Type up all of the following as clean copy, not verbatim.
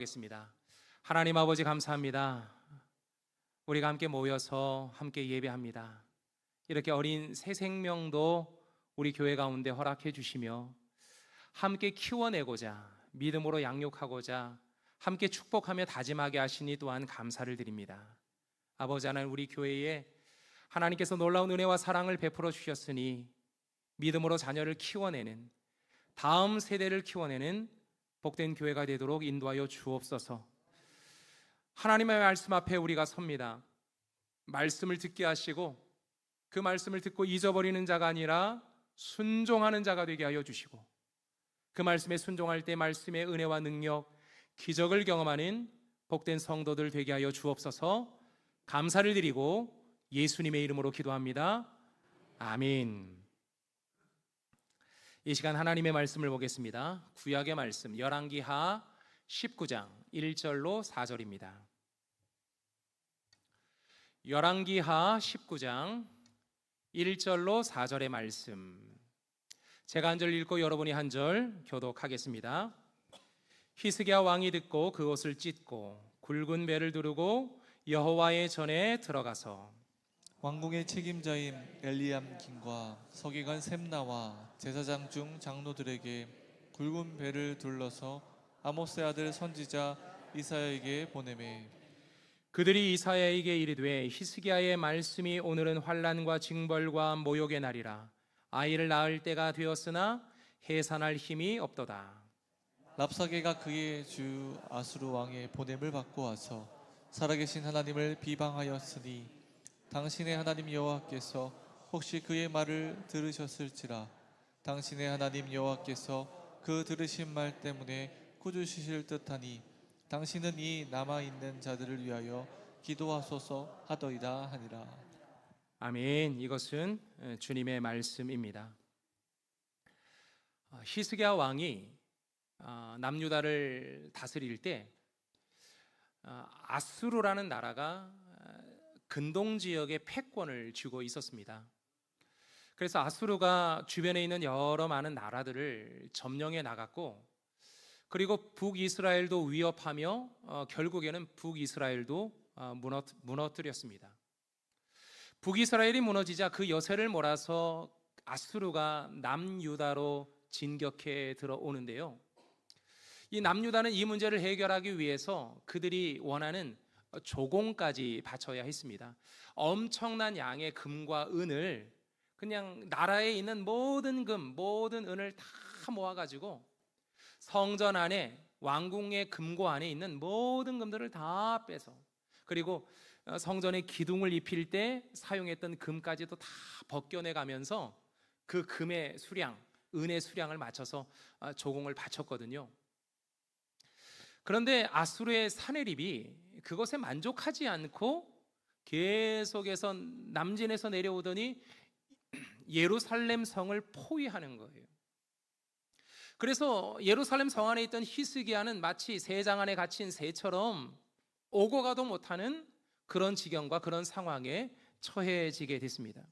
하겠습니다. 하나님 아버지 감사합니다. 우리가 함께 모여서 함께 예배합니다. 이렇게 어린 새 생명도 우리 교회 가운데 허락해 주시며 함께 키워내고자 믿음으로 양육하고자 함께 축복하며 다짐하게 하시니 또한 감사를 드립니다. 아버지 하나님, 우리 교회에 하나님께서 놀라운 은혜와 사랑을 베풀어 주셨으니 믿음으로 자녀를 키워내는, 다음 세대를 키워내는 복된 교회가 되도록 인도하여 주옵소서. 하나님의 말씀 앞에 우리가 섭니다. 말씀을 듣게 하시고 그 말씀을 듣고 잊어버리는 자가 아니라 순종하는 자가 되게 하여 주시고, 그 말씀에 순종할 때 말씀의 은혜와 능력, 기적을 경험하는 복된 성도들 되게 하여 주옵소서. 감사를 드리고 예수님의 이름으로 기도합니다. 아멘. 이 시간 하나님의 말씀을 보겠습니다. 구약의 말씀 열왕기하 19장 1절로 4절입니다. 열왕기하 19장 1절로 4절의 말씀, 제가 한 절 읽고 여러분이 한 절 교독하겠습니다. 히스기야 왕이 듣고 그 옷을 찢고 굵은 배를 두르고 여호와의 전에 들어가서 왕궁의 책임자인 엘리암김과 서기관 셈나와 제사장 중 장로들에게 굵은 배를 둘러서 아모스의 아들 선지자 이사야에게 보내매, 그들이 이사야에게 이르되 히스기야의 말씀이 오늘은 환난과 징벌과 모욕의 날이라. 아이를 낳을 때가 되었으나 해산할 힘이 없도다. 랍사게가 그의 주 아수르 왕의 보냄을 받고 와서 살아계신 하나님을 비방하였으니 당신의 하나님 여호와께서 혹시 그의 말을 들으셨을지라. 당신의 하나님 여호와께서 그 들으신 말 때문에 꾸짖으실 듯하니 당신은 이 남아있는 자들을 위하여 기도하소서 하더이다 하니라. 아멘. 이것은 주님의 말씀입니다. 히스기야 왕이 남유다를 다스릴 때 아수르라는 나라가 근동 지역에 패권을 쥐고 있었습니다. 그래서 아수르가 주변에 있는 여러 많은 나라들을 점령해 나갔고, 그리고 북이스라엘도 위협하며 결국에는 북이스라엘도 무너뜨렸습니다. 북이스라엘이 무너지자 그 여세를 몰아서 아수르가 남유다로 진격해 들어오는데요, 이 남유다는 이 문제를 해결하기 위해서 그들이 원하는 조공까지 바쳐야 했습니다. 엄청난 양의 금과 은을, 그냥 나라에 있는 모든 금, 모든 은을 다 모아가지고 성전 안에, 왕궁의 금고 안에 있는 모든 금들을 다 빼서, 그리고 성전에 기둥을 입힐 때 사용했던 금까지도 다 벗겨내 가면서 그 금의 수량, 은의 수량을 맞춰서 조공을 바쳤거든요. 그런데 아수르의 사내립이 그것에 만족하지 않고 계속해서 남진에서 내려오더니 예루살렘 성을 포위하는 거예요. 그래서 예루살렘 성 안에 있던 히스기야는 마치 새장 안에 갇힌 새처럼 오고 가도 못하는 그런 지경과 그런 상황에 처해지게 됐습니다.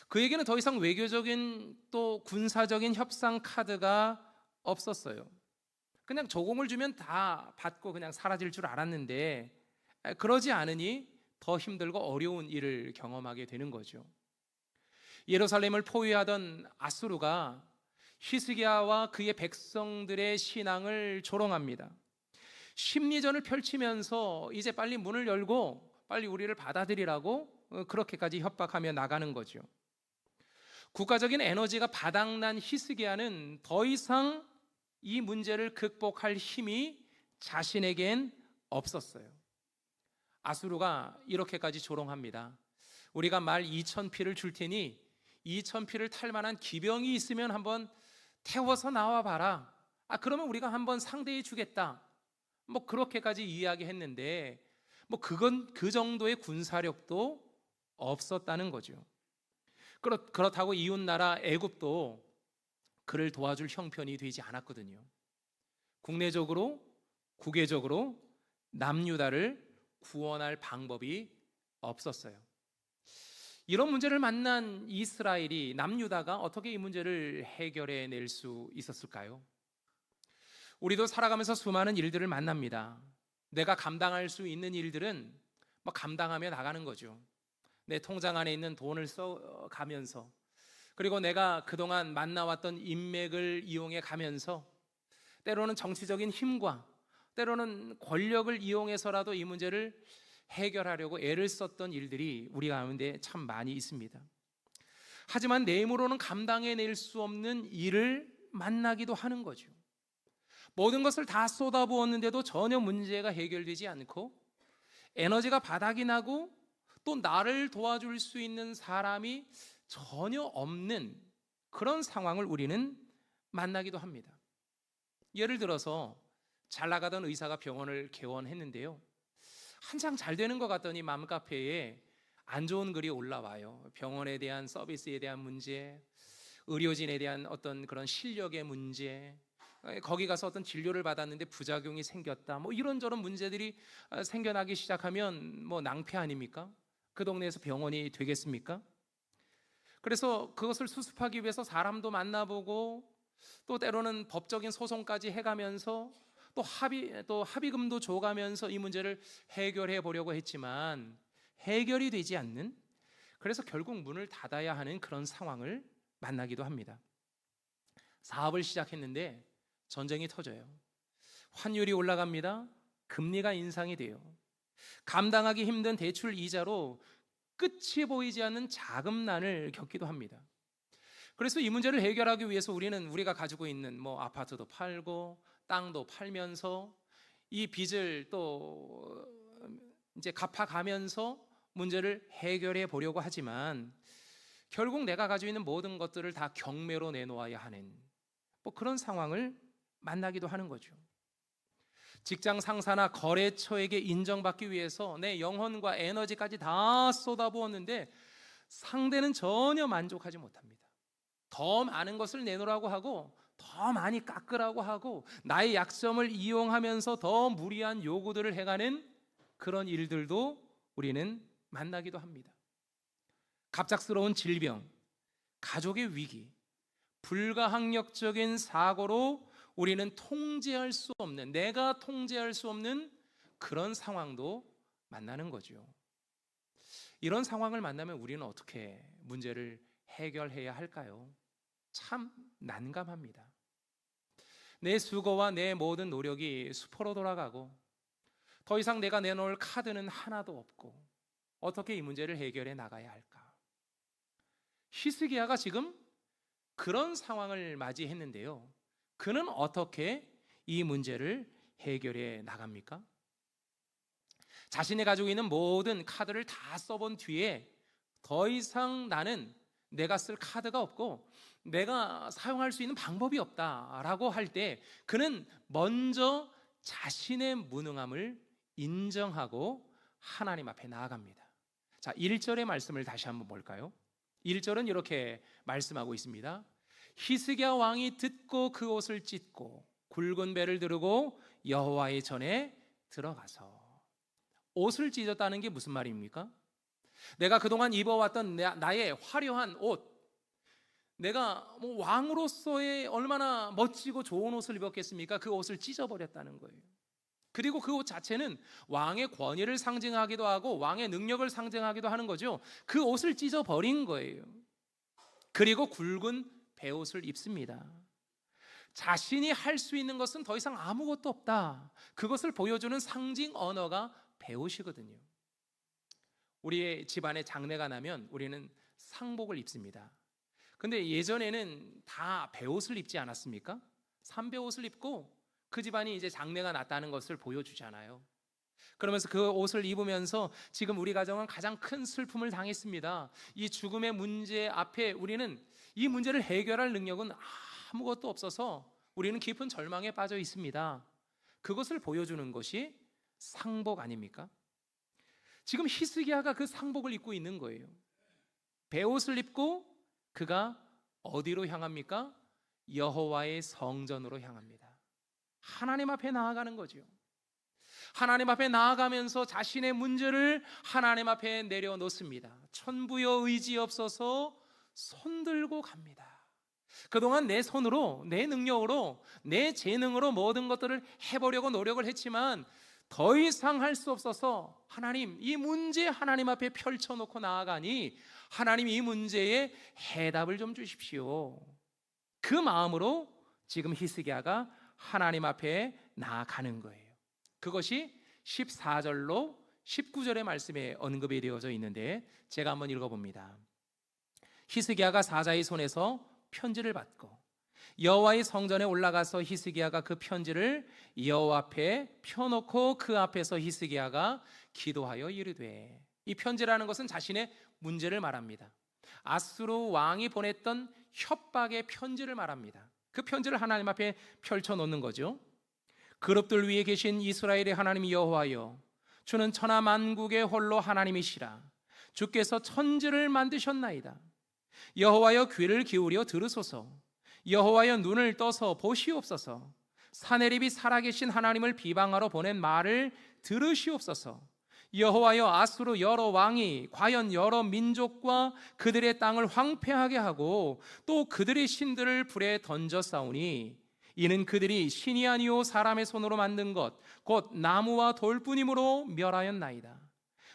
그에게는 더 이상 외교적인 또 군사적인 협상 카드가 없었어요. 그냥 조공을 주면 다 받고 그냥 사라질 줄 알았는데, 그러지 않으니 더 힘들고 어려운 일을 경험하게 되는 거죠. 예루살렘을 포위하던 아수르가 히스기야와 그의 백성들의 신앙을 조롱합니다. 심리전을 펼치면서 이제 빨리 문을 열고 빨리 우리를 받아들이라고 그렇게까지 협박하며 나가는 거죠. 국가적인 에너지가 바닥난 히스기야는 더 이상 이 문제를 극복할 힘이 자신에겐 없었어요. 아수르가 이렇게까지 조롱합니다. 우리가 말 2,000피를 줄 테니 2,000피를 탈 만한 기병이 있으면 한번 태워서 나와봐라. 그러면 우리가 한번 상대해 주겠다. 그렇게까지 이야기했는데, 그건 그 정도의 군사력도 없었다는 거죠. 그렇다고 이웃나라 애굽도 그를 도와줄 형편이 되지 않았거든요. 국내적으로, 국외적으로 남유다를 구원할 방법이 없었어요. 이런 문제를 만난 이스라엘이, 남유다가 어떻게 이 문제를 해결해 낼 수 있었을까요? 우리도 살아가면서 수많은 일들을 만납니다. 내가 감당할 수 있는 일들은 뭐 감당하며 나가는 거죠. 내 통장 안에 있는 돈을 써가면서, 그리고 내가 그동안 만나왔던 인맥을 이용해 가면서, 때로는 정치적인 힘과 때로는 권력을 이용해서라도 이 문제를 해결하려고 애를 썼던 일들이 우리 가운데 참 많이 있습니다. 하지만 내 힘으로는 감당해낼 수 없는 일을 만나기도 하는 거죠. 모든 것을 다 쏟아부었는데도 전혀 문제가 해결되지 않고, 에너지가 바닥이 나고 또 나를 도와줄 수 있는 사람이 전혀 없는 그런 상황을 우리는 만나기도 합니다. 예를 들어서 잘 나가던 의사가 병원을 개원했는데요, 한창 잘 되는 것 같더니 맘카페에 안 좋은 글이 올라와요. 병원에 대한 서비스에 대한 문제, 의료진에 대한 어떤 그런 실력의 문제, 거기 가서 어떤 진료를 받았는데 부작용이 생겼다, 뭐 이런저런 문제들이 생겨나기 시작하면 뭐 낭패 아닙니까? 그 동네에서 병원이 되겠습니까? 그래서 그것을 수습하기 위해서 사람도 만나보고, 또 때로는 법적인 소송까지 해가면서 또 합의금도 줘가면서 이 문제를 해결해 보려고 했지만 해결이 되지 않는, 그래서 결국 문을 닫아야 하는 그런 상황을 만나기도 합니다. 사업을 시작했는데 전쟁이 터져요. 환율이 올라갑니다. 금리가 인상이 돼요. 감당하기 힘든 대출 이자로 끝이 보이지 않는 자금난을 겪기도 합니다. 그래서 이 문제를 해결하기 위해서 우리가 가지고 있는 뭐 아파트도 팔고 땅도 팔면서 이 빚을 또 이제 갚아가면서 문제를 해결해 보려고 하지만, 결국 내가 가지고 있는 모든 것들을 다 경매로 내놓아야 하는 뭐 그런 상황을 만나기도 하는 거죠. 직장 상사나 거래처에게 인정받기 위해서 내 영혼과 에너지까지 다 쏟아부었는데 상대는 전혀 만족하지 못합니다. 더 많은 것을 내놓으라고 하고, 더 많이 깎으라고 하고, 나의 약점을 이용하면서 더 무리한 요구들을 해가는 그런 일들도 우리는 만나기도 합니다. 갑작스러운 질병, 가족의 위기, 불가항력적인 사고로 우리는 통제할 수 없는, 내가 통제할 수 없는 그런 상황도 만나는 거죠. 이런 상황을 만나면 우리는 어떻게 문제를 해결해야 할까요? 참 난감합니다. 내 수고와 내 모든 노력이 수포로 돌아가고 더 이상 내가 내놓을 카드는 하나도 없고 어떻게 이 문제를 해결해 나가야 할까? 히스기야가 지금 그런 상황을 맞이했는데요, 그는 어떻게 이 문제를 해결해 나갑니까? 자신이 가지고 있는 모든 카드를 다 써본 뒤에 더 이상 나는 내가 쓸 카드가 없고 내가 사용할 수 있는 방법이 없다라고 할 때, 그는 먼저 자신의 무능함을 인정하고 하나님 앞에 나아갑니다. 자, 1절의 말씀을 다시 한번 볼까요? 1절은 이렇게 말씀하고 있습니다. 히스기야 왕이 듣고 그 옷을 찢고 굵은 배를 두르고 여호와의 전에 들어가서. 옷을 찢었다는 게 무슨 말입니까? 내가 그동안 입어왔던 나의 화려한 옷, 내가 뭐 왕으로서의 얼마나 멋지고 좋은 옷을 입었겠습니까? 그 옷을 찢어버렸다는 거예요. 그리고 그 옷 자체는 왕의 권위를 상징하기도 하고 왕의 능력을 상징하기도 하는 거죠. 그 옷을 찢어버린 거예요. 그리고 굵은 베옷을 입습니다. 자신이 할 수 있는 것은 더 이상 아무것도 없다, 그것을 보여주는 상징 언어가 베옷이거든요. 우리의 집안에 장례가 나면 우리는 상복을 입습니다. 근데 예전에는 다 베옷을 입지 않았습니까? 삼베옷을 입고 그 집안이 이제 장례가 났다는 것을 보여주잖아요. 그러면서 그 옷을 입으면서 지금 우리 가정은 가장 큰 슬픔을 당했습니다, 이 죽음의 문제 앞에 우리는 이 문제를 해결할 능력은 아무것도 없어서 우리는 깊은 절망에 빠져 있습니다. 그것을 보여주는 것이 상복 아닙니까? 지금 히스기야가 그 상복을 입고 있는 거예요. 베옷을 입고 그가 어디로 향합니까? 여호와의 성전으로 향합니다. 하나님 앞에 나아가는 거죠. 하나님 앞에 나아가면서 자신의 문제를 하나님 앞에 내려놓습니다. 천부여 의지없어서 손들고 갑니다. 그동안 내 손으로, 내 능력으로, 내 재능으로 모든 것들을 해보려고 노력을 했지만 더 이상 할 수 없어서 하나님, 이 문제 하나님 앞에 펼쳐놓고 나아가니 하나님 이 문제에 해답을 좀 주십시오. 그 마음으로 지금 히스기야가 하나님 앞에 나아가는 거예요. 그것이 14절로 19절의 말씀에 언급이 되어져 있는데 제가 한번 읽어봅니다. 히스기야가 사자의 손에서 편지를 받고 여호와의 성전에 올라가서 히스기야가 그 편지를 여호와 앞에 펴놓고 그 앞에서 히스기야가 기도하여 이르되, 이 편지라는 것은 자신의 문제를 말합니다. 아수르 왕이 보냈던 협박의 편지를 말합니다. 그 편지를 하나님 앞에 펼쳐놓는 거죠. 그룹들 위에 계신 이스라엘의 하나님 여호와여, 주는 천하 만국의 홀로 하나님이시라. 주께서 천지를 만드셨나이다. 여호와여, 귀를 기울여 들으소서. 여호와여, 눈을 떠서 보시옵소서. 사내립이 살아계신 하나님을 비방하러 보낸 말을 들으시옵소서. 여호와여, 아수르 여러 왕이 과연 여러 민족과 그들의 땅을 황폐하게 하고 또 그들의 신들을 불에 던져 싸우니 이는 그들이 신이 아니요 사람의 손으로 만든 것 곧 나무와 돌뿐이므로 멸하였나이다.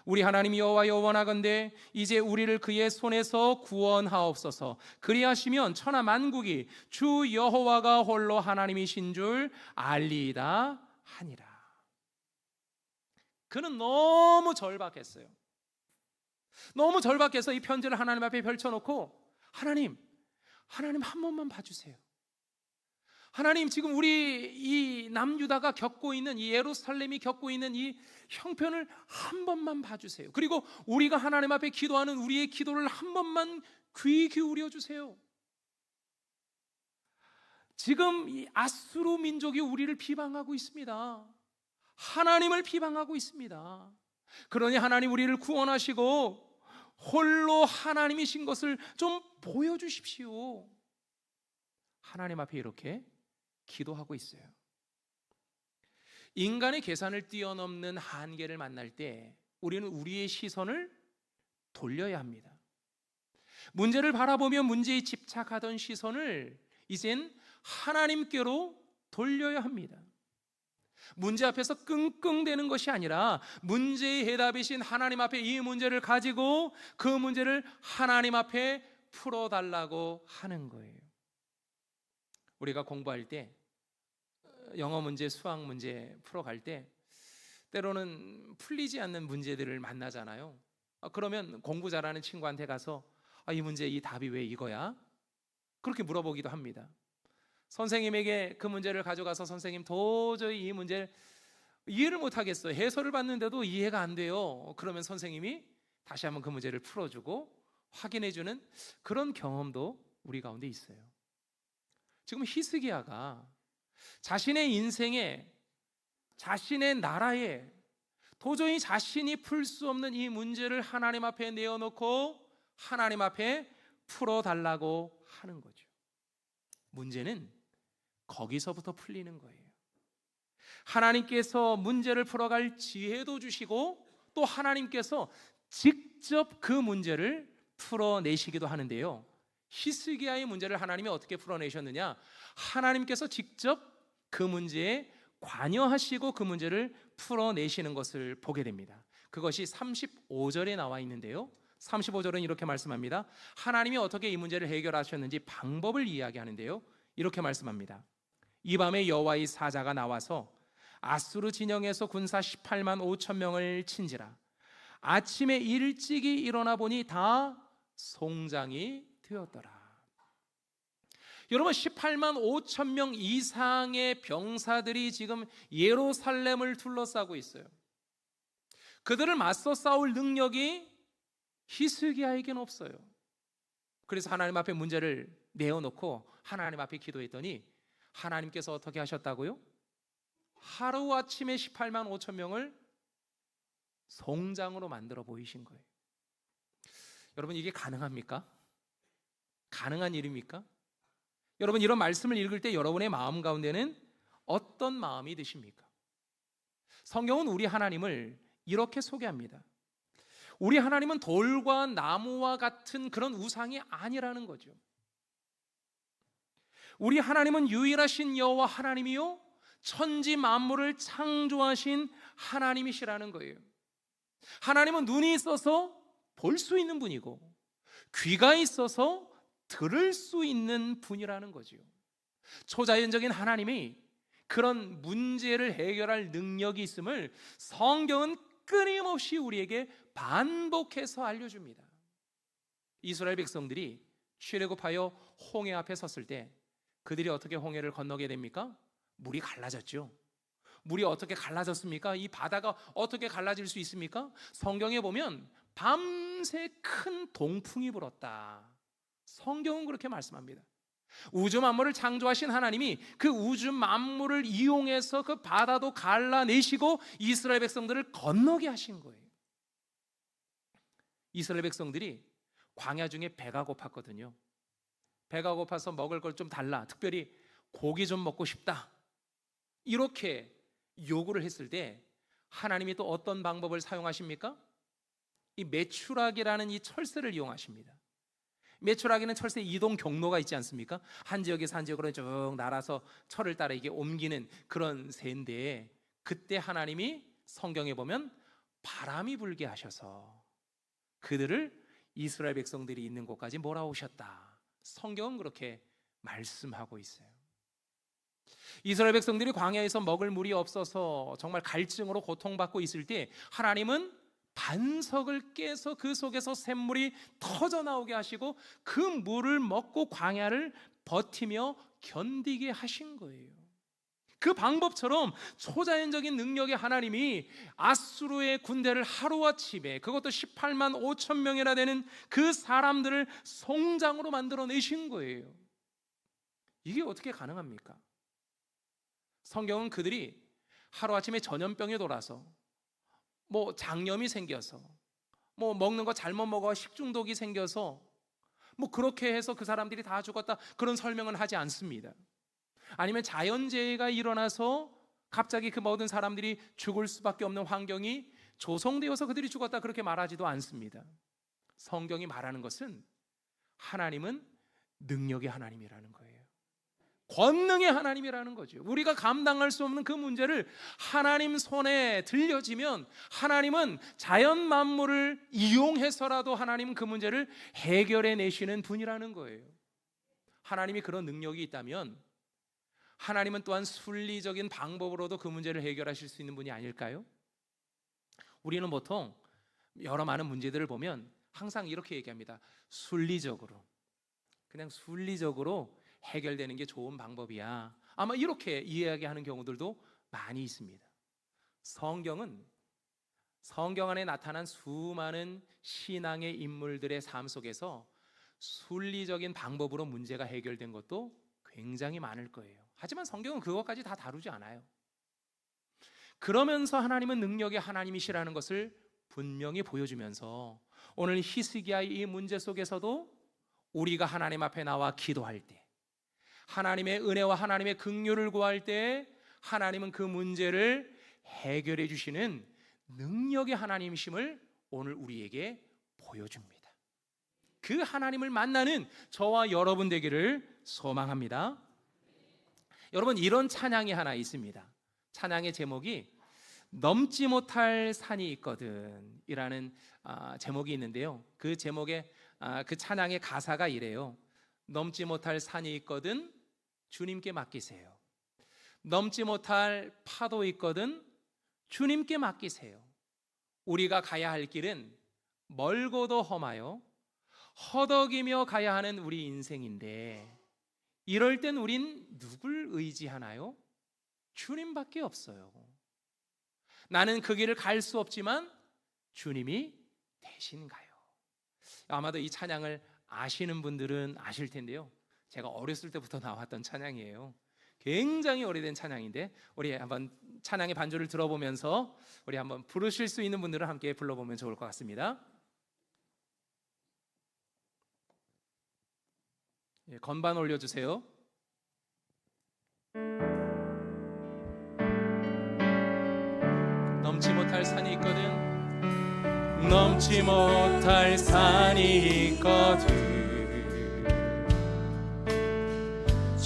우리 하나님 여호와여, 원하건대 이제 우리를 그의 손에서 구원하옵소서. 그리하시면 천하 만국이 주 여호와가 홀로 하나님이신 줄 알리이다 하니라. 그는 너무 절박했어요. 너무 절박해서 이 편지를 하나님 앞에 펼쳐놓고 하나님 한 번만 봐주세요. 하나님, 지금 우리 이 남유다가 겪고 있는, 이 예루살렘이 겪고 있는 이 형편을 한 번만 봐주세요. 그리고 우리가 하나님 앞에 기도하는 우리의 기도를 한 번만 귀 기울여 주세요. 지금 이 아수르 민족이 우리를 비방하고 있습니다. 하나님을 비방하고 있습니다. 그러니 하나님, 우리를 구원하시고 홀로 하나님이신 것을 좀 보여주십시오. 하나님 앞에 이렇게 기도하고 있어요. 인간의 계산을 뛰어넘는 한계를 만날 때 우리는 우리의 시선을 돌려야 합니다. 문제를 바라보며 문제에 집착하던 시선을 이젠 하나님께로 돌려야 합니다. 문제 앞에서 끙끙대는 것이 아니라 문제의 해답이신 하나님 앞에 이 문제를 가지고 그 문제를 하나님 앞에 풀어달라고 하는 거예요. 우리가 공부할 때 영어 문제, 수학 문제 풀어갈 때 때로는 풀리지 않는 문제들을 만나잖아요. 그러면 공부 잘하는 친구한테 가서 이 문제 이 답이 왜 이거야? 그렇게 물어보기도 합니다. 선생님에게 그 문제를 가져가서 선생님, 도저히 이 문제를 이해를 못하겠어요. 해설을 봤는데도 이해가 안 돼요. 그러면 선생님이 다시 한번 그 문제를 풀어주고 확인해주는 그런 경험도 우리 가운데 있어요. 지금 히스기야가 자신의 인생에, 자신의 나라에 도저히 자신이 풀 수 없는 이 문제를 하나님 앞에 내어놓고 하나님 앞에 풀어달라고 하는 거죠. 문제는 거기서부터 풀리는 거예요. 하나님께서 문제를 풀어갈 지혜도 주시고 또 하나님께서 직접 그 문제를 풀어내시기도 하는데요. 히스기야의 문제를 하나님이 어떻게 풀어내셨느냐? 하나님께서 직접 그 문제에 관여하시고 그 문제를 풀어내시는 것을 보게 됩니다. 그것이 35절에 나와 있는데요. 35절은 이렇게 말씀합니다. 하나님이 어떻게 이 문제를 해결하셨는지 방법을 이야기하는데요. 이렇게 말씀합니다. 이 밤에 여호와의 사자가 나와서 아수르 진영에서 군사 18만 5천 명을 친지라. 아침에 일찍이 일어나 보니 다 송장이 되었더라. 여러분, 18만 5천 명 이상의 병사들이 지금 예루살렘을 둘러싸고 있어요. 그들을 맞서 싸울 능력이 히스기야에게는 없어요. 그래서 하나님 앞에 문제를 내어놓고 하나님 앞에 기도했더니 하나님께서 어떻게 하셨다고요? 하루아침에 18만 5천 명을 송장으로 만들어 보이신 거예요. 여러분, 이게 가능합니까? 가능한 일입니까? 여러분, 이런 말씀을 읽을 때 여러분의 마음 가운데는 어떤 마음이 드십니까? 성경은 우리 하나님을 이렇게 소개합니다. 우리 하나님은 돌과 나무와 같은 그런 우상이 아니라는 거죠. 우리 하나님은 유일하신 여호와 하나님이요 천지 만물을 창조하신 하나님이시라는 거예요. 하나님은 눈이 있어서 볼 수 있는 분이고 귀가 있어서 들을 수 있는 분이라는 거죠. 초자연적인 하나님이 그런 문제를 해결할 능력이 있음을 성경은 끊임없이 우리에게 반복해서 알려줍니다. 이스라엘 백성들이 출애굽하여 홍해 앞에 섰을 때 그들이 어떻게 홍해를 건너게 됩니까? 물이 갈라졌죠. 물이 어떻게 갈라졌습니까? 이 바다가 어떻게 갈라질 수 있습니까? 성경에 보면 밤새 큰 동풍이 불었다. 성경은 그렇게 말씀합니다. 우주 만물을 창조하신 하나님이 그 우주 만물을 이용해서 그 바다도 갈라내시고 이스라엘 백성들을 건너게 하신 거예요. 이스라엘 백성들이 광야 중에 배가 고팠거든요. 배가 고파서 먹을 걸 좀 달라, 특별히 고기 좀 먹고 싶다, 이렇게 요구를 했을 때 하나님이 또 어떤 방법을 사용하십니까? 이 메추라기라는 이 철새를 이용하십니다. 메추라기는 철새 이동 경로가 있지 않습니까? 한 지역에서 한 지역으로 쭉 날아서 철을 따라 이게 옮기는 그런 새인데, 그때 하나님이 성경에 보면 바람이 불게 하셔서 그들을 이스라엘 백성들이 있는 곳까지 몰아오셨다. 성경은 그렇게 말씀하고 있어요. 이스라엘 백성들이 광야에서 먹을 물이 없어서 정말 갈증으로 고통받고 있을 때 하나님은 반석을 깨서 그 속에서 샘물이 터져 나오게 하시고 그 물을 먹고 광야를 버티며 견디게 하신 거예요. 그 방법처럼 초자연적인 능력의 하나님이 아수르의 군대를 하루아침에, 그것도 18만 5천 명이나 되는 그 사람들을 송장으로 만들어내신 거예요. 이게 어떻게 가능합니까? 성경은 그들이 하루아침에 전염병에 돌아서, 장염이 생겨서, 먹는 거 잘못 먹어 식중독이 생겨서 그렇게 해서 그 사람들이 다 죽었다, 그런 설명은 하지 않습니다. 아니면 자연재해가 일어나서 갑자기 그 모든 사람들이 죽을 수밖에 없는 환경이 조성되어서 그들이 죽었다, 그렇게 말하지도 않습니다. 성경이 말하는 것은 하나님은 능력의 하나님이라는 거예요. 권능의 하나님이라는 거죠. 우리가 감당할 수 없는 그 문제를 하나님 손에 들려지면 하나님은 자연 만물을 이용해서라도 하나님은 그 문제를 해결해 내시는 분이라는 거예요. 하나님이 그런 능력이 있다면 하나님은 또한 순리적인 방법으로도 그 문제를 해결하실 수 있는 분이 아닐까요? 우리는 보통 여러 많은 문제들을 보면 항상 이렇게 얘기합니다. 순리적으로, 그냥 순리적으로 해결되는 게 좋은 방법이야. 아마 이렇게 이야기하는 경우들도 많이 있습니다. 성경은 성경 안에 나타난 수많은 신앙의 인물들의 삶 속에서 순리적인 방법으로 문제가 해결된 것도 굉장히 많을 거예요. 하지만 성경은 그것까지 다 다루지 않아요. 그러면서 하나님은 능력의 하나님이시라는 것을 분명히 보여주면서 오늘 히스기야의 이 문제 속에서도 우리가 하나님 앞에 나와 기도할 때, 하나님의 은혜와 하나님의 긍휼을 구할 때 하나님은 그 문제를 해결해 주시는 능력의 하나님이심을 오늘 우리에게 보여줍니다. 그 하나님을 만나는 저와 여러분 되기를 소망합니다. 여러분, 이런 찬양이 하나 있습니다. 찬양의 제목이 넘지 못할 산이 있거든 이라는 제목이 있는데요, 그 제목의 그 찬양의 가사가 이래요. 넘지 못할 산이 있거든 주님께 맡기세요. 넘지 못할 파도 있거든 주님께 맡기세요. 우리가 가야 할 길은 멀고도 험하여 허덕이며 가야 하는 우리 인생인데, 이럴 땐 우린 누굴 의지하나요? 주님밖에 없어요. 나는 그 길을 갈 수 없지만 주님이 대신 가요. 아마도 이 찬양을 아시는 분들은 아실 텐데요, 제가 어렸을 때부터 나왔던 찬양이에요. 굉장히 오래된 찬양인데 우리 한번 찬양의 반주를 들어보면서 우리 한번 부르실 수 있는 분들은 함께 불러보면 좋을 것 같습니다. 건반 올려주세요. 넘지 못할 산이 있거든, 넘지 못할 산이 있거든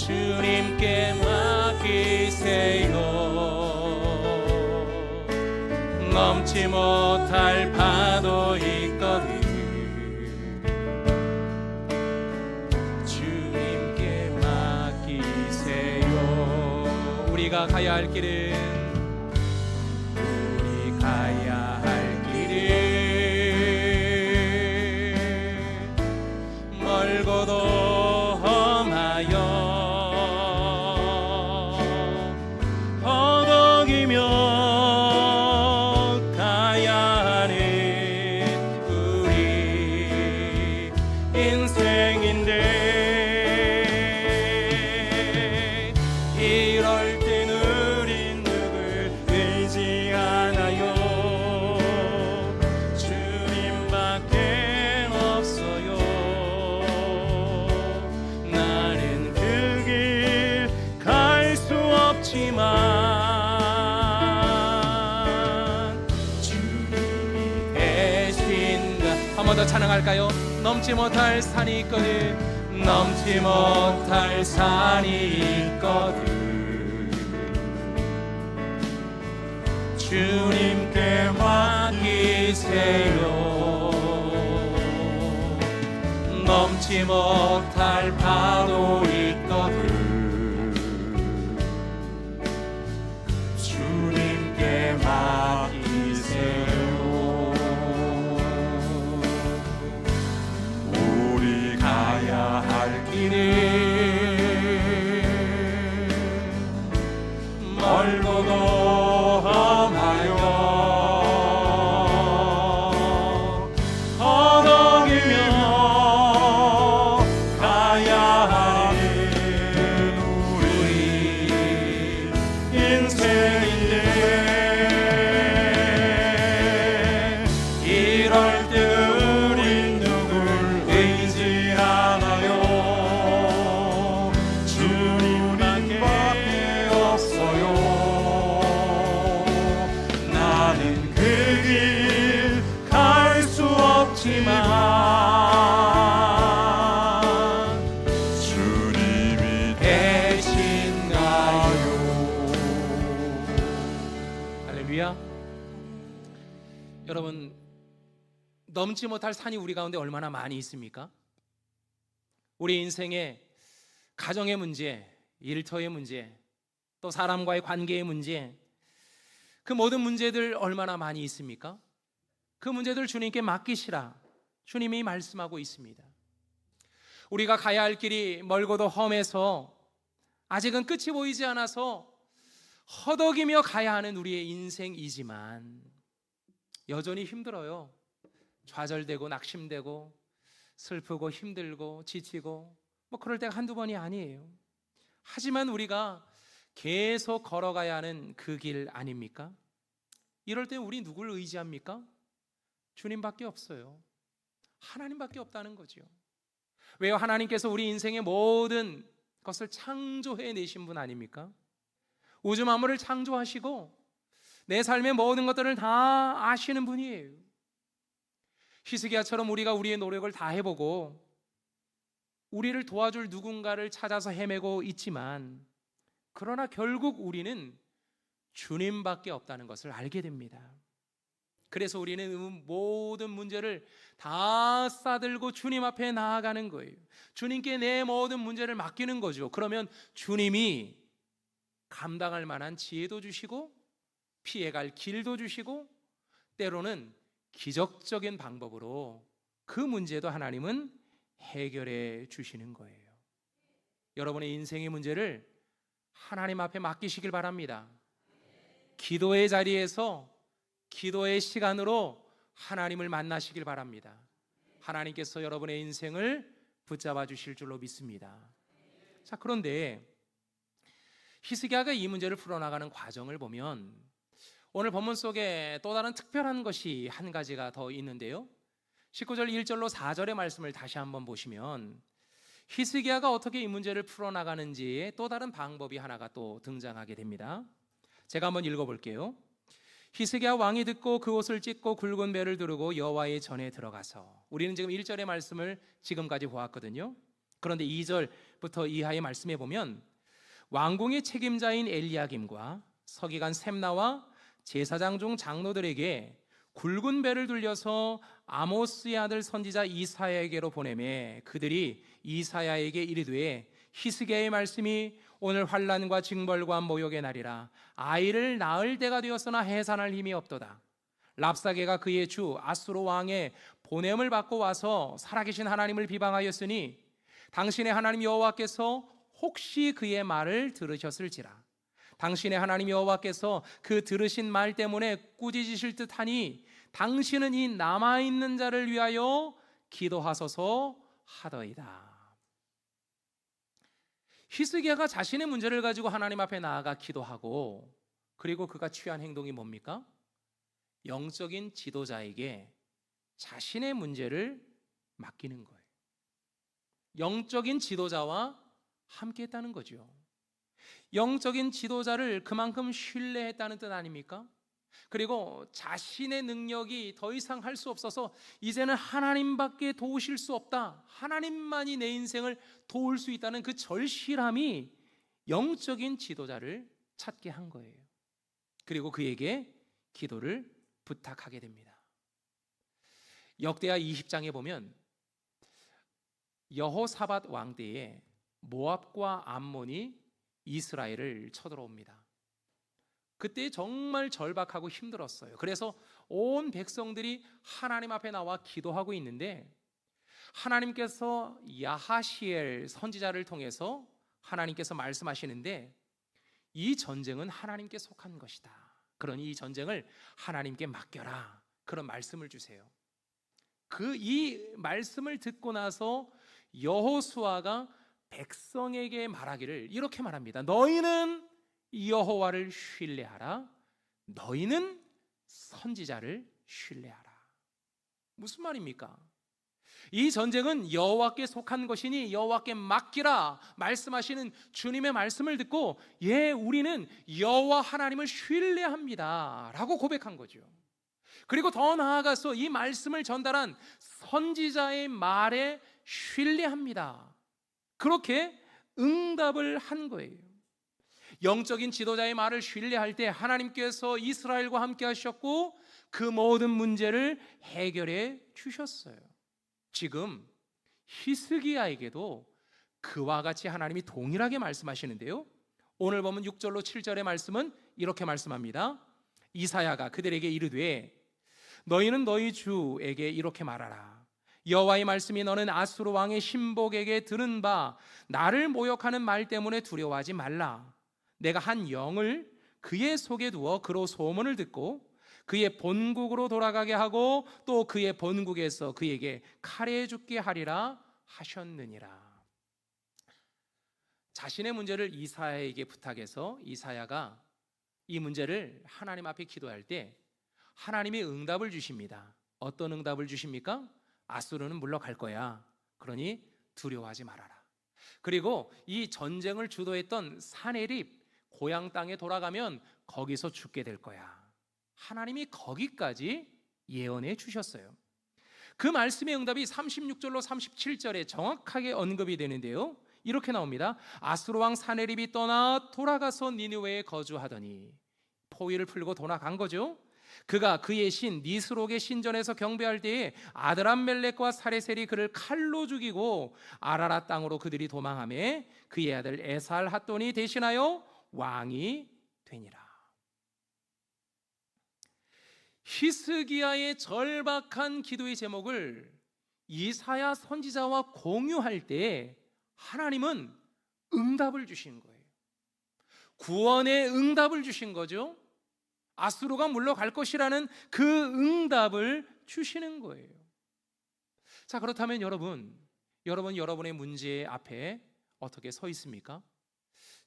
주님께 맡기세요. 넘지 못할 파도 있거든 주님께 맡기세요. 우리가 가야 할 길은 우리 가야 할 길은 멀고도 험하여 허덕이며 이럴 땐 우린 누굴 의지하나요? 주님밖에 없어요. 나는 그 길 갈 수 없지만 주님이 대신가. 한 번 더 찬양할까요? 넘지 못할 산이 있거든 넘지 못할 산이 있거든 주님께 맡기세요. 넘지 못할 파도 있거든 주님께 맡기세요. 우리 가야 할 길은 멀고도 험하여 허덕이며 가야 하는 우리 인생인데 이럴 때 우린 누굴 의지하나요? 주님밖에 없어요. 나는 그 길 갈 수 없지만 주님이 대신 가요. 할렐루야. 여러분, 넘지 못할 산이 우리 가운데 얼마나 많이 있습니까? 우리 인생에 가정의 문제, 일터의 문제, 또 사람과의 관계의 문제, 그 모든 문제들 얼마나 많이 있습니까? 그 문제들 주님께 맡기시라 주님이 말씀하고 있습니다. 우리가 가야 할 길이 멀고도 험해서 아직은 끝이 보이지 않아서 허덕이며 가야 하는 우리의 인생이지만 여전히 힘들어요. 좌절되고 낙심되고 슬프고 힘들고 지치고 뭐 그럴 때가 한두 번이 아니에요. 하지만 우리가 계속 걸어가야 하는 그 길 아닙니까? 이럴 때 우리 누굴 의지합니까? 주님밖에 없어요. 하나님밖에 없다는 거죠. 왜요? 하나님께서 우리 인생의 모든 것을 창조해 내신 분 아닙니까? 우주 만물을 창조하시고 내 삶의 모든 것들을 다 아시는 분이에요. 히스기야처럼 우리가 우리의 노력을 다 해보고 우리를 도와줄 누군가를 찾아서 헤매고 있지만 그러나 결국 우리는 주님밖에 없다는 것을 알게 됩니다. 그래서 우리는 모든 문제를 다 싸들고 주님 앞에 나아가는 거예요. 주님께 내 모든 문제를 맡기는 거죠. 그러면 주님이 감당할 만한 지혜도 주시고 피해갈 길도 주시고 때로는 기적적인 방법으로 그 문제도 하나님은 해결해 주시는 거예요. 여러분의 인생의 문제를 하나님 앞에 맡기시길 바랍니다. 기도의 자리에서 기도의 시간으로 하나님을 만나시길 바랍니다. 하나님께서 여러분의 인생을 붙잡아 주실 줄로 믿습니다. 자, 그런데 히스기야가 이 문제를 풀어나가는 과정을 보면 오늘 본문 속에 또 다른 특별한 것이 한 가지가 더 있는데요. 19절 1절로 4절의 말씀을 다시 한번 보시면 히스기야가 어떻게 이 문제를 풀어나가는지의 또 다른 방법이 하나가 또 등장하게 됩니다. 제가 한번 읽어볼게요. 히스기야 왕이 듣고 그 옷을 찢고 굵은 배를 두르고 여호와의 전에 들어가서, 우리는 지금 1절의 말씀을 지금까지 보았거든요. 그런데 2절 9절부터 이하의 말씀에 보면 왕궁의 책임자인 엘리야김과 서기관 셈나와 제사장 중 장로들에게 굵은 배를 돌려서 아모스의 아들 선지자 이사야에게로 보내매 그들이 이사야에게 이르되 히스기야의 말씀이 오늘 환난과 징벌과 모욕의 날이라 아이를 낳을 때가 되었으나 해산할 힘이 없도다. 랍사게가 그의 주 아수르 왕의 보냄을 받고 와서 살아계신 하나님을 비방하였으니 당신의 하나님 여호와께서 혹시 그의 말을 들으셨을지라. 당신의 하나님 여호와께서 그 들으신 말 때문에 꾸짖으실 듯하니 당신은 이 남아있는 자를 위하여 기도하소서 하더이다. 히스기야가 자신의 문제를 가지고 하나님 앞에 나아가 기도하고 그리고 그가 취한 행동이 뭡니까? 영적인 지도자에게 자신의 문제를 맡기는 거예요. 영적인 지도자와 함께 했다는 거죠. 영적인 지도자를 그만큼 신뢰했다는 뜻 아닙니까? 그리고 자신의 능력이 더 이상 할 수 없어서 이제는 하나님밖에 도우실 수 없다, 하나님만이 내 인생을 도울 수 있다는 그 절실함이 영적인 지도자를 찾게 한 거예요. 그리고 그에게 기도를 부탁하게 됩니다. 역대하 20장에 보면 여호사밧 왕 때에 모압과 암몬이 이스라엘을 쳐들어옵니다. 그때 정말 절박하고 힘들었어요. 그래서 온 백성들이 하나님 앞에 나와 기도하고 있는데 하나님께서 야하시엘 선지자를 통해서 하나님께서 말씀하시는데 이 전쟁은 하나님께 속한 것이다. 그러니 이 전쟁을 하나님께 맡겨라. 그런 말씀을 주세요. 이 말씀을 듣고 나서 여호수아가 백성에게 말하기를 이렇게 말합니다. 너희는 여호와를 신뢰하라. 너희는 선지자를 신뢰하라. 무슨 말입니까? 이 전쟁은 여호와께 속한 것이니 여호와께 맡기라 말씀하시는 주님의 말씀을 듣고 우리는 여호와 하나님을 신뢰합니다 라고 고백한 거죠. 그리고 더 나아가서 이 말씀을 전달한 선지자의 말에 신뢰합니다. 그렇게 응답을 한 거예요. 영적인 지도자의 말을 신뢰할 때 하나님께서 이스라엘과 함께 하셨고 그 모든 문제를 해결해 주셨어요. 지금 히스기야에게도 그와 같이 하나님이 동일하게 말씀하시는데요, 오늘 보면 6절로 7절의 말씀은 이렇게 말씀합니다. 이사야가 그들에게 이르되 너희는 너희 주에게 이렇게 말하라. 여호와의 말씀이 너는 아수르 왕의 신복에게 들은 바 나를 모욕하는 말 때문에 두려워하지 말라. 내가 한 영을 그의 속에 두어 그로 소문을 듣고 그의 본국으로 돌아가게 하고 또 그의 본국에서 그에게 칼에 죽게 하리라 하셨느니라. 자신의 문제를 이사야에게 부탁해서 이사야가 이 문제를 하나님 앞에 기도할 때 하나님이 응답을 주십니다. 어떤 응답을 주십니까? 아수르는 물러갈 거야. 그러니 두려워하지 말아라. 그리고 이 전쟁을 주도했던 사네립 고향 땅에 돌아가면 거기서 죽게 될 거야. 하나님이 거기까지 예언해 주셨어요. 그 말씀의 응답이 36절로 37절에 정확하게 언급이 되는데요, 이렇게 나옵니다. 아수르 왕 사네립이 떠나 돌아가서 니느웨에 거주하더니, 포위를 풀고 돌아간 거죠. 그가 그의 신 니스록의 신전에서 경배할 때에 아드람멜렉과 사레셀이 그를 칼로 죽이고 아라랏 땅으로 그들이 도망하매 그의 아들 에살핫돈이 대신하여 왕이 되니라. 히스기야의 절박한 기도의 제목을 이사야 선지자와 공유할 때 하나님은 응답을 주신 거예요. 구원의 응답을 주신 거죠. 아수르가 물러갈 것이라는 그 응답을 주시는 거예요. 자, 그렇다면 여러분의 문제 앞에 어떻게 서 있습니까?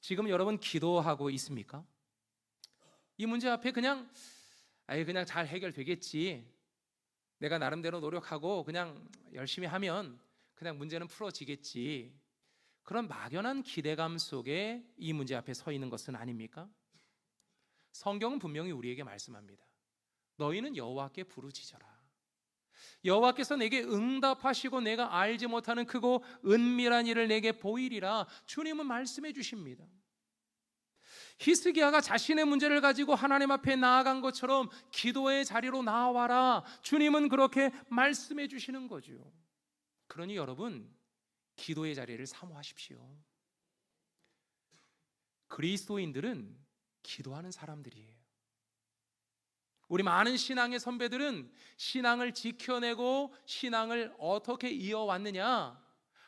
지금 여러분 기도하고 있습니까? 이 문제 앞에 그냥 잘 해결되겠지, 내가 나름대로 노력하고 그냥 열심히 하면 그냥 문제는 풀어지겠지, 그런 막연한 기대감 속에 이 문제 앞에 서 있는 것은 아닙니까? 성경은 분명히 우리에게 말씀합니다. 너희는 여호와께 부르짖어라. 여호와께서 내게 응답하시고 내가 알지 못하는 크고 은밀한 일을 내게 보이리라. 주님은 말씀해 주십니다. 히스기야가 자신의 문제를 가지고 하나님 앞에 나아간 것처럼 기도의 자리로 나와라. 주님은 그렇게 말씀해 주시는 거죠. 그러니 여러분, 기도의 자리를 사모하십시오. 그리스도인들은 기도하는 사람들이에요. 우리 많은 신앙의 선배들은 신앙을 지켜내고 신앙을 어떻게 이어왔느냐?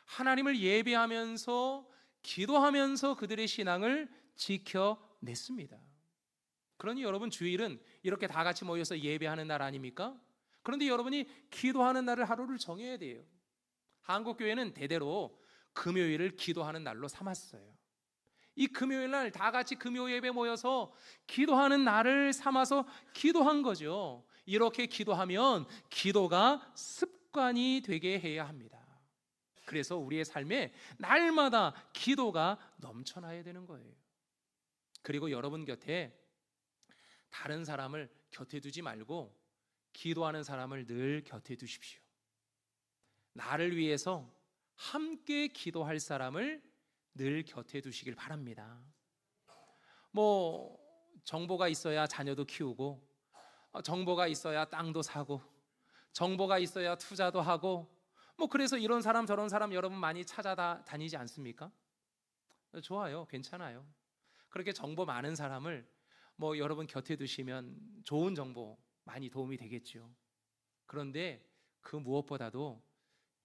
하나님을 예배하면서 기도하면서 그들의 신앙을 지켜냈습니다. 그러니 여러분, 주일은 이렇게 다 같이 모여서 예배하는 날 아닙니까? 그런데 여러분이 기도하는 날을 하루를 정해야 돼요. 한국교회는 대대로 금요일을 기도하는 날로 삼았어요. 이 금요일 날 다 같이 금요 예배 모여서 기도하는 날을 삼아서 기도한 거죠. 이렇게 기도하면 기도가 습관이 되게 해야 합니다. 그래서 우리의 삶에 날마다 기도가 넘쳐나야 되는 거예요. 그리고 여러분 곁에 다른 사람을 곁에 두지 말고 기도하는 사람을 늘 곁에 두십시오. 나를 위해서 함께 기도할 사람을 늘 곁에 두시길 바랍니다. 정보가 있어야 자녀도 키우고, 정보가 있어야 땅도 사고, 정보가 있어야 투자도 하고, 그래서 이런 사람 저런 사람 여러분 많이 찾아다니지 않습니까? 좋아요, 괜찮아요. 그렇게 정보 많은 사람을 여러분 곁에 두시면 좋은 정보 많이 도움이 되겠죠. 그런데 그 무엇보다도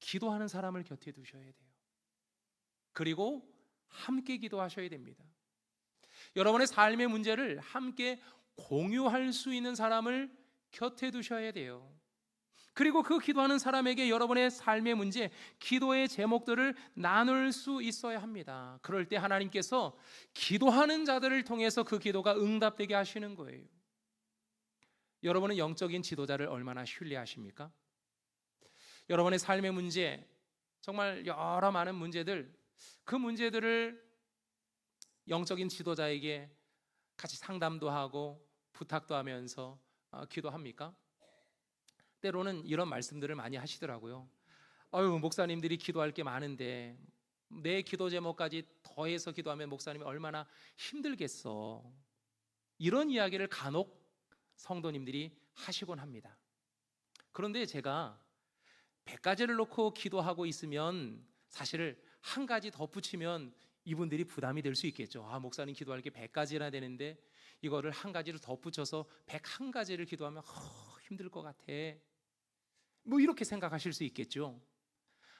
기도하는 사람을 곁에 두셔야 돼요. 그리고 함께 기도하셔야 됩니다. 여러분의 삶의 문제를 함께 공유할 수 있는 사람을 곁에 두셔야 돼요. 그리고 그 기도하는 사람에게 여러분의 삶의 문제, 기도의 제목들을 나눌 수 있어야 합니다. 그럴 때 하나님께서 기도하는 자들을 통해서 그 기도가 응답되게 하시는 거예요. 여러분은 영적인 지도자를 얼마나 신뢰하십니까? 여러분의 삶의 문제, 정말 여러 많은 문제들, 그 문제들을 영적인 지도자에게 같이 상담도 하고 부탁도 하면서 기도합니까? 때로는 이런 말씀들을 많이 하시더라고요. 목사님들이 기도할 게 많은데 내 기도 제목까지 더해서 기도하면 목사님이 얼마나 힘들겠어. 이런 이야기를 간혹 성도님들이 하시곤 합니다. 그런데 제가 100가지를 놓고 기도하고 있으면 사실 한 가지 덧붙이면 이분들이 부담이 될 수 있겠죠. 목사님 기도할 게 100가지나 되는데 이거를 한 가지를 덧붙여서 101가지를 기도하면 힘들 것 같아. 이렇게 생각하실 수 있겠죠.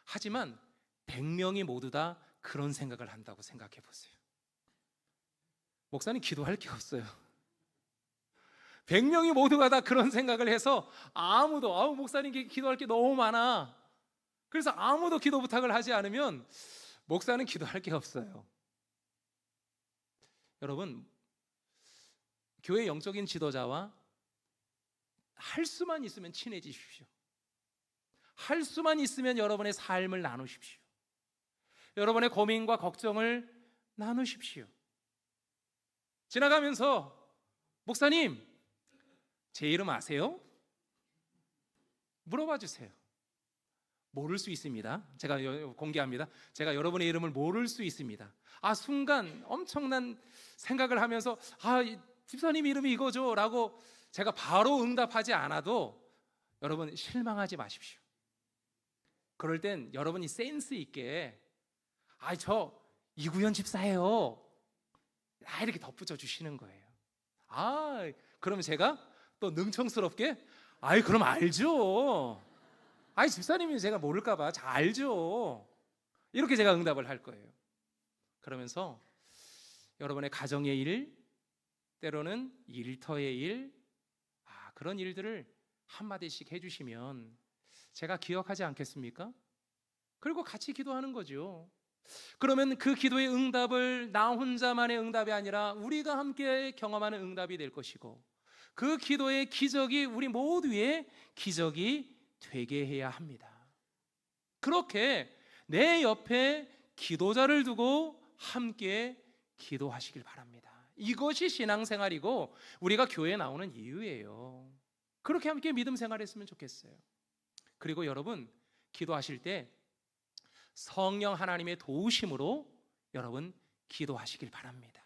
하지만 100명이 모두 다 그런 생각을 한다고 생각해 보세요. 목사님 기도할 게 없어요. 100명이 모두가 다 그런 생각을 해서 아무도 목사님 기도할 게 너무 많아. 그래서 아무도 기도 부탁을 하지 않으면 목사는 기도할 게 없어요. 여러분, 교회 영적인 지도자와 할 수만 있으면 친해지십시오. 할 수만 있으면 여러분의 삶을 나누십시오. 여러분의 고민과 걱정을 나누십시오. 지나가면서 목사님, 제 이름 아세요? 물어봐 주세요. 모를 수 있습니다. 제가 공개합니다. 제가 여러분의 이름을 모를 수 있습니다. 순간 엄청난 생각을 하면서 집사님 이름이 이거죠 라고 제가 바로 응답하지 않아도 여러분 실망하지 마십시오. 그럴 땐 여러분이 센스 있게 저 이구현 집사예요 이렇게 덧붙여 주시는 거예요. 그럼 제가 또 능청스럽게 그럼 알죠. 집사님이 제가 모를까 봐 잘 알죠. 이렇게 제가 응답을 할 거예요. 그러면서 여러분의 가정의 일, 때로는 일터의 일, 그런 일들을 한마디씩 해주시면 제가 기억하지 않겠습니까? 그리고 같이 기도하는 거죠. 그러면 그 기도의 응답을 나 혼자만의 응답이 아니라 우리가 함께 경험하는 응답이 될 것이고, 그 기도의 기적이 우리 모두의 기적이 되게 해야 합니다. 그렇게 내 옆에 기도자를 두고 함께 기도하시길 바랍니다. 이것이 신앙생활이고 우리가 교회에 나오는 이유예요. 그렇게 함께 믿음 생활했으면 좋겠어요. 그리고 여러분, 기도하실 때 성령 하나님의 도우심으로 여러분 기도하시길 바랍니다.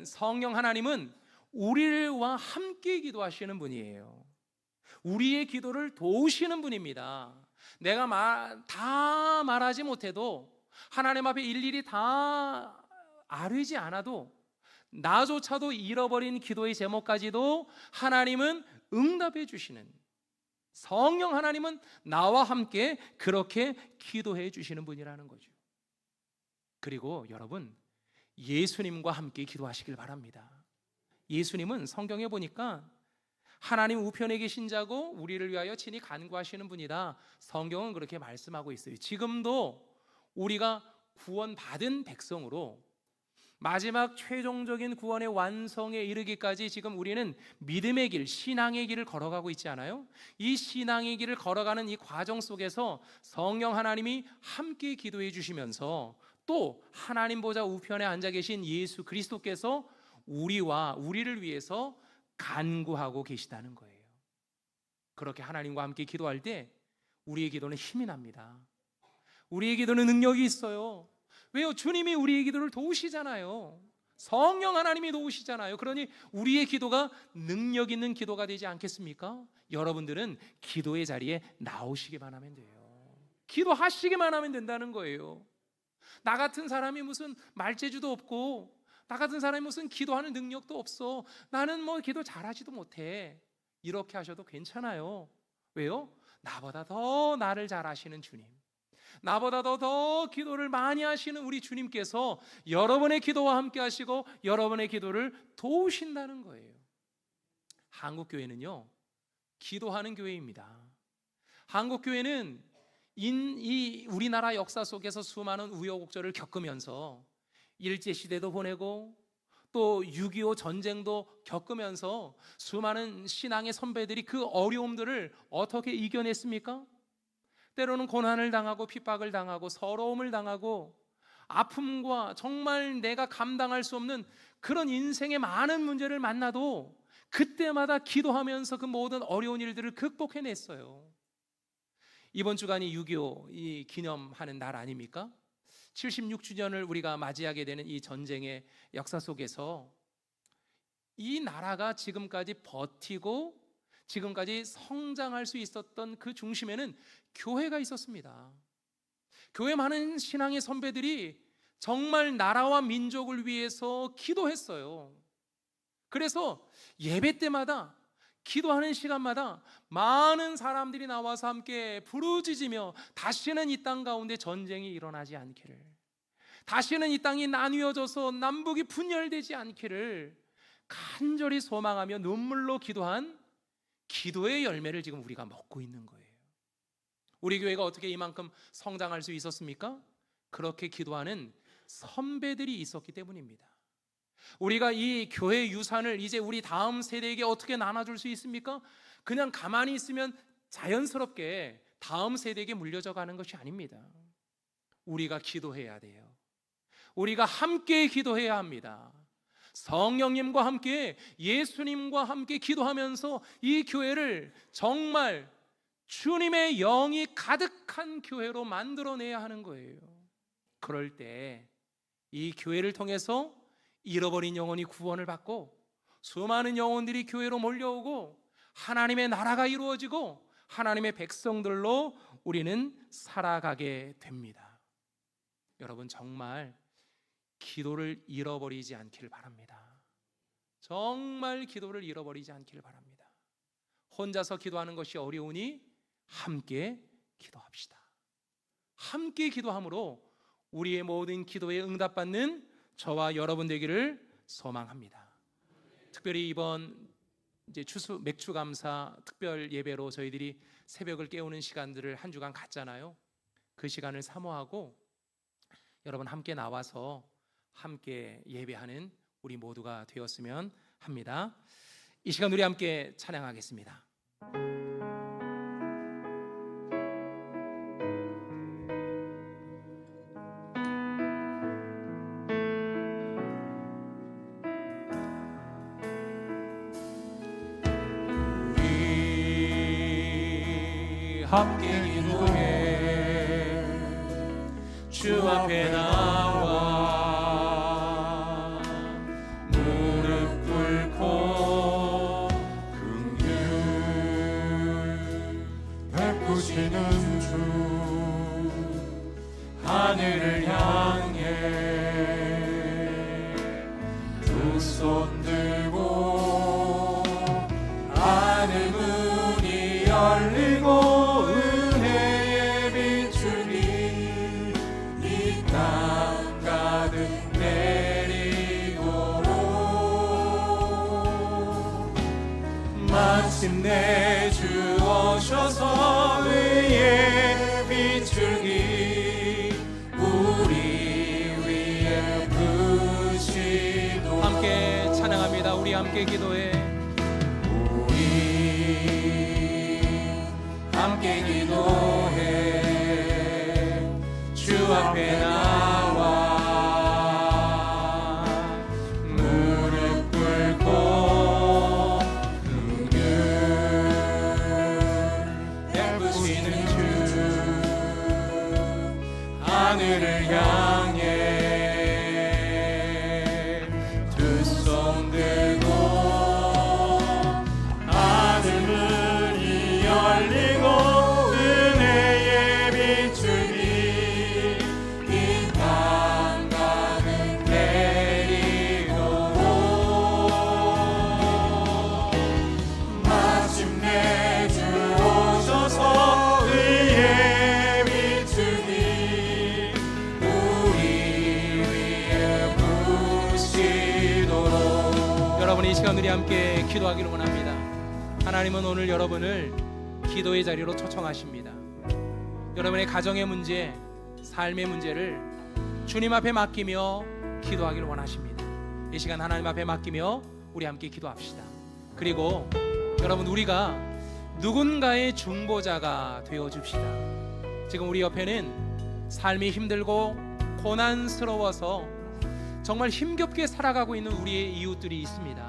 성령 하나님은 우리와 함께 기도하시는 분이에요. 우리의 기도를 도우시는 분입니다. 내가 다 말하지 못해도, 하나님 앞에 일일이 다 아뢰지 않아도, 나조차도 잃어버린 기도의 제목까지도 하나님은 응답해 주시는, 성령 하나님은 나와 함께 그렇게 기도해 주시는 분이라는 거죠. 그리고 여러분, 예수님과 함께 기도하시길 바랍니다. 예수님은 성경에 보니까 하나님 우편에 계신 자고 우리를 위하여 친히 간구하시는 분이다. 성경은 그렇게 말씀하고 있어요. 지금도 우리가 구원받은 백성으로 마지막 최종적인 구원의 완성에 이르기까지 지금 우리는 믿음의 길, 신앙의 길을 걸어가고 있지 않아요? 이 신앙의 길을 걸어가는 이 과정 속에서 성령 하나님이 함께 기도해 주시면서, 또 하나님 보좌 우편에 앉아 계신 예수 그리스도께서 우리를 위해서 간구하고 계시다는 거예요. 그렇게 하나님과 함께 기도할 때 우리의 기도는 힘이 납니다. 우리의 기도는 능력이 있어요. 왜요? 주님이 우리의 기도를 도우시잖아요. 성령 하나님이 도우시잖아요. 그러니 우리의 기도가 능력 있는 기도가 되지 않겠습니까? 여러분들은 기도의 자리에 나오시기만 하면 돼요. 기도하시기만 하면 된다는 거예요. 나 같은 사람이 무슨 말재주도 없고, 나 같은 사람이 무슨 기도하는 능력도 없어, 나는 뭐 기도 잘하지도 못해, 이렇게 하셔도 괜찮아요. 왜요? 나보다 더 나를 잘 아시는 주님, 나보다 더 기도를 많이 하시는 우리 주님께서 여러분의 기도와 함께 하시고 여러분의 기도를 도우신다는 거예요. 한국교회는요, 기도하는 교회입니다. 한국교회는 이 우리나라 역사 속에서 수많은 우여곡절을 겪으면서 일제시대도 보내고 또 6.25 전쟁도 겪으면서 수많은 신앙의 선배들이 그 어려움들을 어떻게 이겨냈습니까? 때로는 고난을 당하고 핍박을 당하고 서러움을 당하고 아픔과 정말 내가 감당할 수 없는 그런 인생의 많은 문제를 만나도 그때마다 기도하면서 그 모든 어려운 일들을 극복해냈어요. 이번 주간이 6.25 이 기념하는 날 아닙니까? 76주년을 우리가 맞이하게 되는 이 전쟁의 역사 속에서 이 나라가 지금까지 버티고 지금까지 성장할 수 있었던 그 중심에는 교회가 있었습니다. 교회 많은 신앙의 선배들이 정말 나라와 민족을 위해서 기도했어요. 그래서 예배 때마다, 기도하는 시간마다 많은 사람들이 나와서 함께 부르짖으며 다시는 이 땅 가운데 전쟁이 일어나지 않기를, 다시는 이 땅이 나뉘어져서 남북이 분열되지 않기를 간절히 소망하며 눈물로 기도한 기도의 열매를 지금 우리가 먹고 있는 거예요. 우리 교회가 어떻게 이만큼 성장할 수 있었습니까? 그렇게 기도하는 선배들이 있었기 때문입니다. 우리가 이 교회 유산을 이제 우리 다음 세대에게 어떻게 나눠줄 수 있습니까? 그냥 가만히 있으면 자연스럽게 다음 세대에게 물려져 가는 것이 아닙니다. 우리가 기도해야 돼요. 우리가 함께 기도해야 합니다. 성령님과 함께, 예수님과 함께 기도하면서 이 교회를 정말 주님의 영이 가득한 교회로 만들어내야 하는 거예요. 그럴 때 이 교회를 통해서 잃어버린 영혼이 구원을 받고 수많은 영혼들이 교회로 몰려오고 하나님의 나라가 이루어지고 하나님의 백성들로 우리는 살아가게 됩니다. 여러분, 정말 기도를 잃어버리지 않기를 바랍니다. 정말 기도를 잃어버리지 않기를 바랍니다. 혼자서 기도하는 것이 어려우니 함께 기도합시다. 함께 기도함으로 우리의 모든 기도에 응답받는 저와 여러분 되기를 소망합니다. 특별히 이번 이제 맥주 감사 특별 예배로 저희들이 새벽을 깨우는 시간들을 한 주간 갖잖아요. 그 시간을 사모하고 여러분 함께 나와서 함께 예배하는 우리 모두가 되었으면 합니다. 이 시간 우리 함께 찬양하겠습니다. 함께 기도해 주 앞에 나와 무릎 꿇고 긍휼 베푸시는 주 하늘을 향해 두 손 들고 하늘 문이 열리고 은혜의 빛줄이 이 땅 가득 내리도록 마침내 주 오셔서 의의 빛줄이 우리 위에 부시도록 함께 찬양합니다. 우리 함께 기도해 함께 기도해 주 앞에 나와 무릎 꿇고 긍휼 베푸시는 주 하늘을 향해 두 손 들고 하늘 문이 열리고 은혜의 빛줄이 이 땅 가득 내리도록 마침내 주 오셔서 의의 빛줄이 우리 위에 부시도록 여러분 이 시간 우리 함께 기도하기를 원합니다. 하나님은 오늘 여러분을 기도의 자리로 초청하십니다. 여러분의 가정의 문제, 삶의 문제를 주님 앞에 맡기며 기도하기를 원하십니다. 이 시간 하나님 앞에 맡기며 우리 함께 기도합시다. 그리고 여러분 우리가 누군가의 중보자가 되어 줍시다. 지금 우리 옆에는 삶이 힘들고 고난스러워서 정말 힘겹게 살아가고 있는 우리의 이웃들이 있습니다.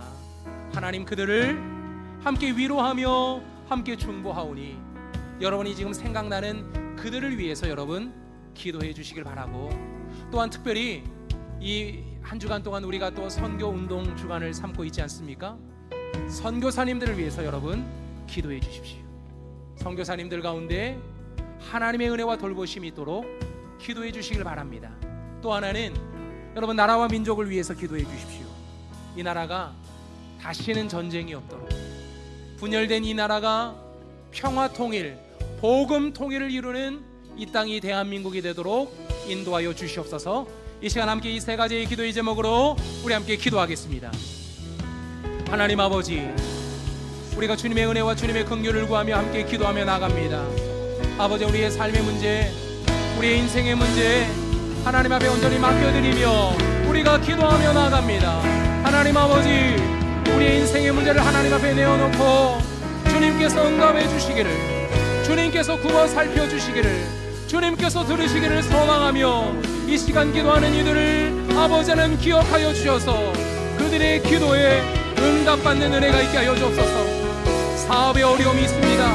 하나님 그들을 함께 위로하며 함께 중보하오니 여러분이 지금 생각나는 그들을 위해서 여러분 기도해 주시길 바라고, 또한 특별히 이 한 주간 동안 우리가 또 선교 운동 주간을 삼고 있지 않습니까? 선교사님들을 위해서 여러분 기도해 주십시오. 선교사님들 가운데 하나님의 은혜와 돌보심이 있도록 기도해 주시길 바랍니다. 또 하나는 여러분 나라와 민족을 위해서 기도해 주십시오. 이 나라가 다시는 전쟁이 없도록, 분열된 이 나라가 평화 통일, 복음 통일을 이루는 이 땅이 대한민국이 되도록 인도하여 주시옵소서. 이 시간 함께 이 세 가지의 기도의 제목으로 우리 함께 기도하겠습니다. 하나님 아버지, 우리가 주님의 은혜와 주님의 긍휼을 구하며 함께 기도하며 나갑니다. 아버지, 우리의 삶의 문제, 우리의 인생의 문제 하나님 앞에 온전히 맡겨드리며 우리가 기도하며 나갑니다. 하나님 아버지, 우리의 인생의 문제를 하나님 앞에 내어놓고 주님께서 응답해 주시기를, 주님께서 구워 살펴주시기를, 주님께서 들으시기를 소망하며 이 시간 기도하는 이들을 아버지 하나님 기억하여 주셔서 그들의 기도에 응답받는 은혜가 있게 하여 주옵소서. 사업에 어려움이 있습니다.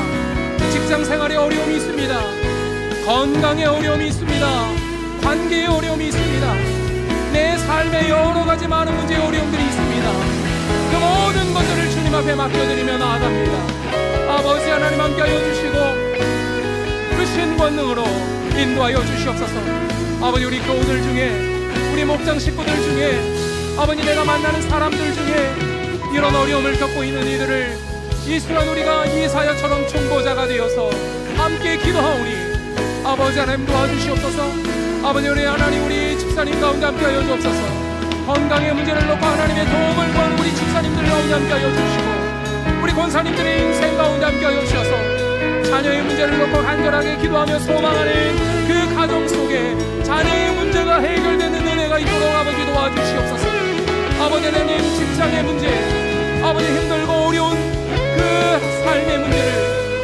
직장생활에 어려움이 있습니다. 건강에 어려움이 있습니다. 관계에 어려움이 있습니다. 내 삶에 여러 가지 많은 문제의 어려움들이 있습니다. 그 모든 것들을 주님 앞에 맡겨드리며 나아갑니다. 아버지 하나님 함께하여 주시고 그 신권능으로 인도하여 주시옵소서. 아버지, 우리 교우들 중에, 우리 목장 식구들 중에, 아버지 내가 만나는 사람들 중에 이런 어려움을 겪고 있는 이들을 이 순간 우리가 이사야처럼 중보자가 되어서 함께 기도하오니 아버지 하나님 도와주시옵소서. 아버지 우리 하나님, 우리 집사님 가운데 함께하여 주옵소서. 건강의 문제를 놓고 하나님의 도움을 구하는 우리 집사님들 가운데 함께하여 주시고, 우리 권사님들의 인생 가운데 함께하여 주셔서 자녀의 문제를 놓고 간절하게 기도하며 소망하는 그 가정 속에 자녀의 문제가 해결되는 은혜가 있도록 아버지 도와주시옵소서. 아버지 하나님, 직장의 문제, 아버지 힘들고 어려운 그 삶의 문제를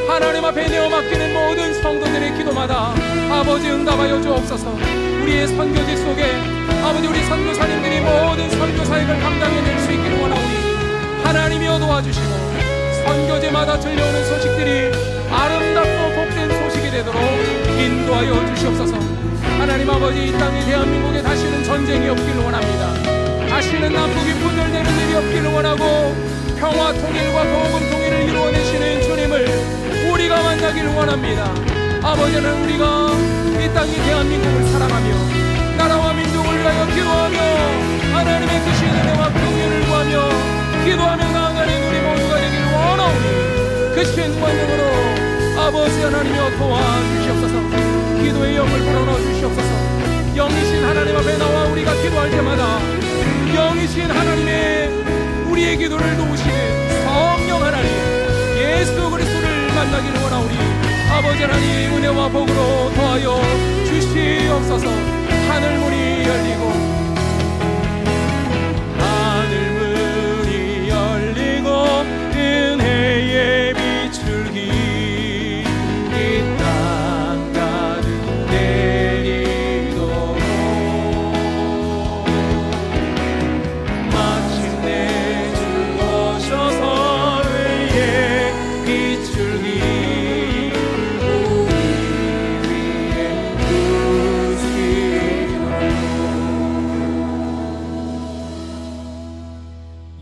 하나님 앞에 내어 맡기는 모든 성도들의 기도마다 아버지 응답하여 주옵소서. 우리의 선교지 속에 아버지 우리 선교사님들이 모든 선교 사역을 감당해낼 수 있기를 원하오니 하나님이여 도와주시고, 선교제마다 들려오는 소식들이 아름답고 복된 소식이 되도록 인도하여 주시옵소서. 하나님 아버지, 이 땅에 대한민국에 다시는 전쟁이 없기를 원합니다. 다시는 남북이 분열되는 일이 없기를 원하고 평화 통일과 복음 통일을 이루어내시는 주님을 우리가 만나기를 원합니다. 아버지는 우리가 이 땅이 대한민국을 사랑하며 나라와 민족을 위하여 기도하며 하나님의 크신 은혜와 긍휼을 구하며 기도하며 나아가는 우리 모두가 되기를 원하오니 크신 권능으로 아버지 하나님이여 도와주시옵소서. 기도의 영을 불어넣어 주시옵소서. 영이신 하나님 앞에 나와 우리가 기도할 때마다 영이신 하나님의 우리의 기도를 도우시는 성령 하나님 예수 그리스도를 만나기를 원하오니 아버지 하나님 은혜와 복으로 더하여 주시옵소서. 하늘문이 열리고 하늘문이 열리고 은혜의 비출기 이 땅 가득 내리도록 마침내 주 오셔서 의의 비출기 우리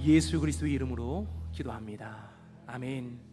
위에 예수 그리스도의 이름으로 기도합니다. 아멘.